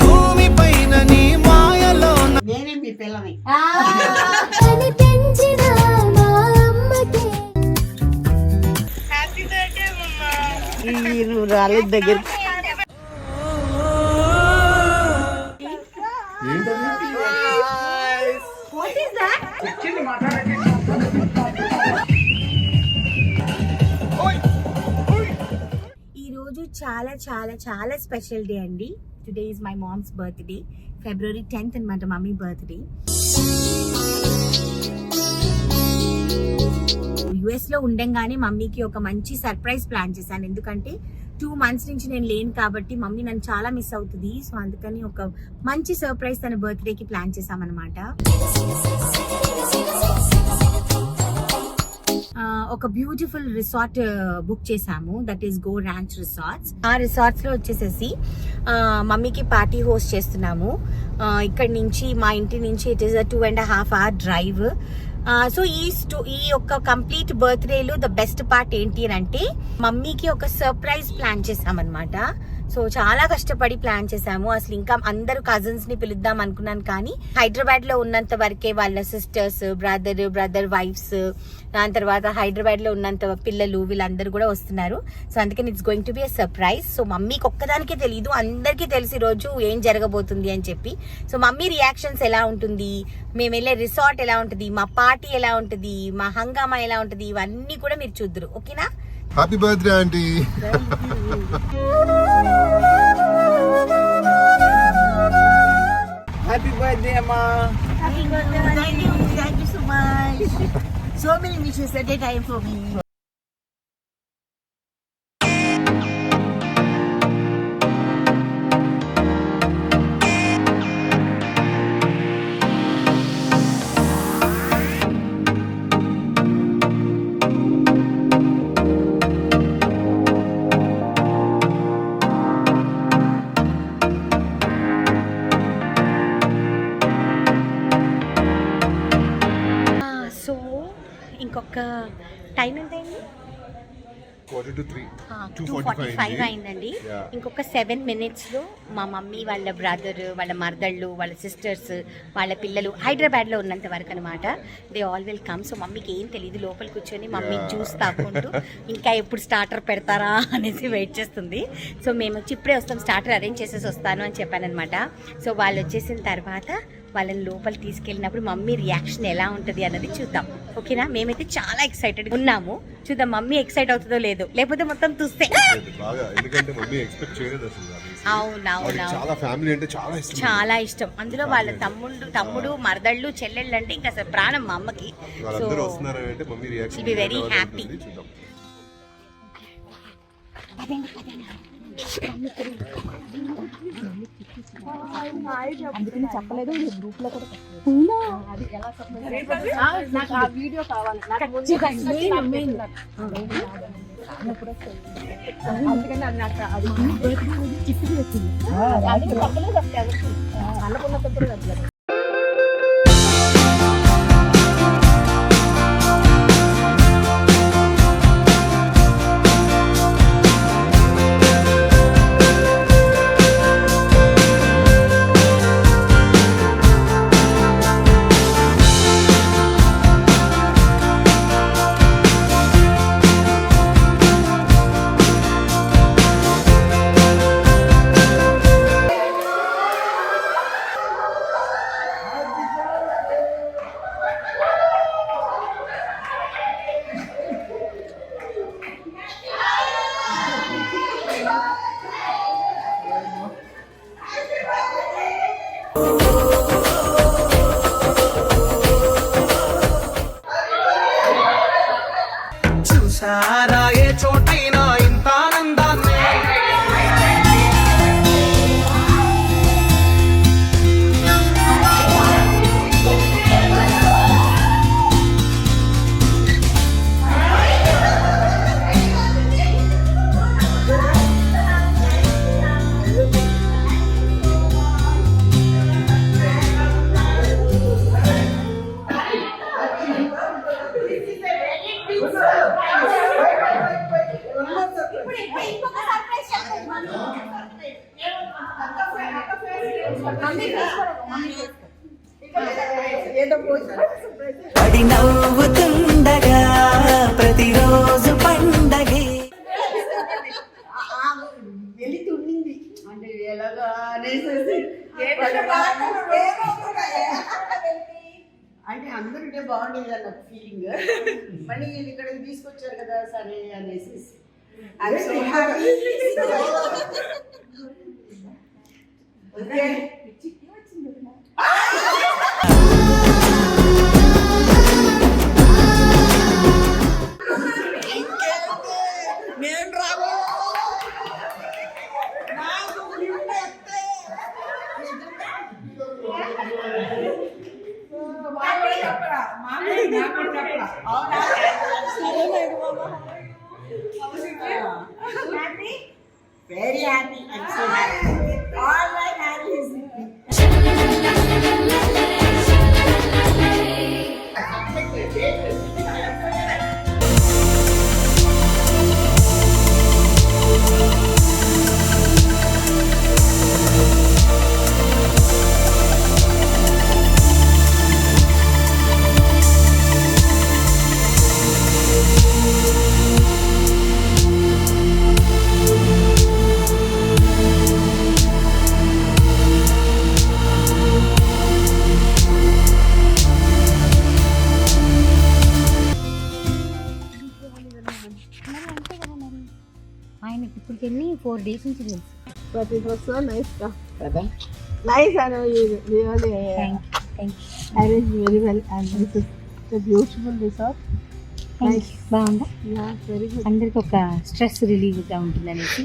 భూమి పైన నీ మాయలో నేనే మీ పిల్లని. నువ్వు రాలేదు దగ్గర. ఈ రోజు చాలా చాలా చాలా స్పెషల్ డే అండి. Today is my mom's birthday. February 10th అనమాట మమ్మీ బర్త్డే. యుఎస్ లో ఉండంగానే మమ్మీకి ఒక మంచి సర్ప్రైజ్ ప్లాన్ చేశాను. ఎందుకంటే 2 months నుంచి నేను లేను కాబట్టి మమ్మీ నన్ను చాలా మిస్ అవుతుంది. సో అందుకని ఒక మంచి సర్ప్రైజ్ తన బర్త్డేకి ప్లాన్ చేశామన్నమాట. ఒక బ్యూటిఫుల్ రిసార్ట్ బుక్ చేసాము. That is go ranch resorts. ఆ రిసార్ట్స్ లో వచ్చేసేసి మమ్మీకి పార్టీ హోస్ట్ చేస్తున్నాము. ఇక్కడ నుంచి మా ఇంటి నుంచి it is 2.5 hour drive. So ఈ యొక్క కంప్లీట్ బర్త్డేలో ద బెస్ట్ పార్ట్ ఏంటి అని అంటే మమ్మీకి ఒక సర్ప్రైజ్ ప్లాన్ చేసామన్నమాట. సో చాలా కష్టపడి ప్లాన్ చేసాము. అసలు ఇంకా అందరు కజిన్స్ ని పిలుద్దాం అనుకున్నాను, కానీ హైదరాబాద్ లో ఉన్నంత వరకే వాళ్ళ సిస్టర్స్, బ్రదర్ వైఫ్స్, దాని తర్వాత హైదరాబాద్ లో ఉన్నంత పిల్లలు వీళ్ళందరూ కూడా వస్తున్నారు. సో అందుకని it's going to be a surprise. So మమ్మీకి ఒక్కదానికే తెలియదు, అందరికీ తెలిసి రోజు ఏం జరగబోతుంది అని చెప్పి. సో మమ్మీ రియాక్షన్స్ ఎలా ఉంటుంది, మేము వెళ్ళే రిసార్ట్ ఎలా ఉంటుంది, మా పార్టీ ఎలా ఉంటుంది, మా హంగామా ఎలా ఉంటుంది, ఇవన్నీ కూడా మీరు చూద్దరు. ఓకేనా? Happy birthday aunty. Happy birthday అమ్మా. Happy birthday. Thank you so much. So many wishes at a time for me. ఇంకొక టైం ఎంత అయింది? 2:45 అయిందండి. ఇంకొక 7 minutes లో మా మమ్మీ వాళ్ళ బ్రదర్, వాళ్ళ మరదళ్ళు, వాళ్ళ సిస్టర్స్, వాళ్ళ పిల్లలు హైదరాబాద్ లో ఉన్నంత వరకు అనమాట. They all will come. So మమ్మీకి ఏం తెలియదు, లోపల కూర్చొని మమ్మీ జ్యూస్ తాకుంటూ ఇంకా ఎప్పుడు స్టార్టర్ పెడతారా అనేసి వెయిట్ చేస్తుంది. సో మేము వచ్చి ఇప్పుడే వస్తాం, స్టార్టర్ అరేంజ్ చేసేసి వస్తాను అని చెప్పానమాట. సో వాళ్ళు వచ్చేసిన తర్వాత వాళ్ళని లోపల తీసుకెళ్ళినప్పుడు మమ్మీ రియాక్షన్ ఎలా ఉంటుంది అన్నది చూద్దాం. ఓకేనా? మేమైతే చాలా ఎక్సైటెడ్ ఉన్నాము. చూద్దాం మమ్మీ ఎక్సైట్ అవుతుందో లేదో, లేకపోతే మొత్తం చూస్తే. చాలా ఇష్టం. అందులో వాళ్ళ తమ్ముడు మరదళ్ళు, చెల్లెళ్ళు అంటే ఇంకా అసలు ప్రాణం మా అమ్మకి. So షిల్ be very happy. అందుకని చెప్పలేదు, గ్రూప్ లో కూడా నాకు ఆ వీడియో కావాలి. అందుకని నాకు అది చిట్టుకి వచ్చింది. చెప్పలేదు అన్నకున్న పెద్దలు చెప్పలేదు. చూసారా ఏ చోటైనా ఇంత ఆనందాన్ని. పడి నవ్వుతుండగా ప్రతిరోజు పండగే. వెళుతుండింది అంటే ఎలాగా అనేసి అంటే అందరుంటే బాగుండేది అని నాకు ఫీలింగ్. మళ్ళీ వీళ్ళు ఇక్కడికి తీసుకొచ్చారు కదా సరే అనేసి okay. Very happy. I'm so happy. All my family is with me. ఆయనకి ఇప్పటికి ఎన్ని 4 days నుంచి తెలుసు. But it was so nice. Nice, I know you really thank arranged very well, and this is a beautiful resort. You. బాగుందా? Yeah, very good. అందరికి ఒక stress రిలీవ్గా ఉంటుంది అనేసి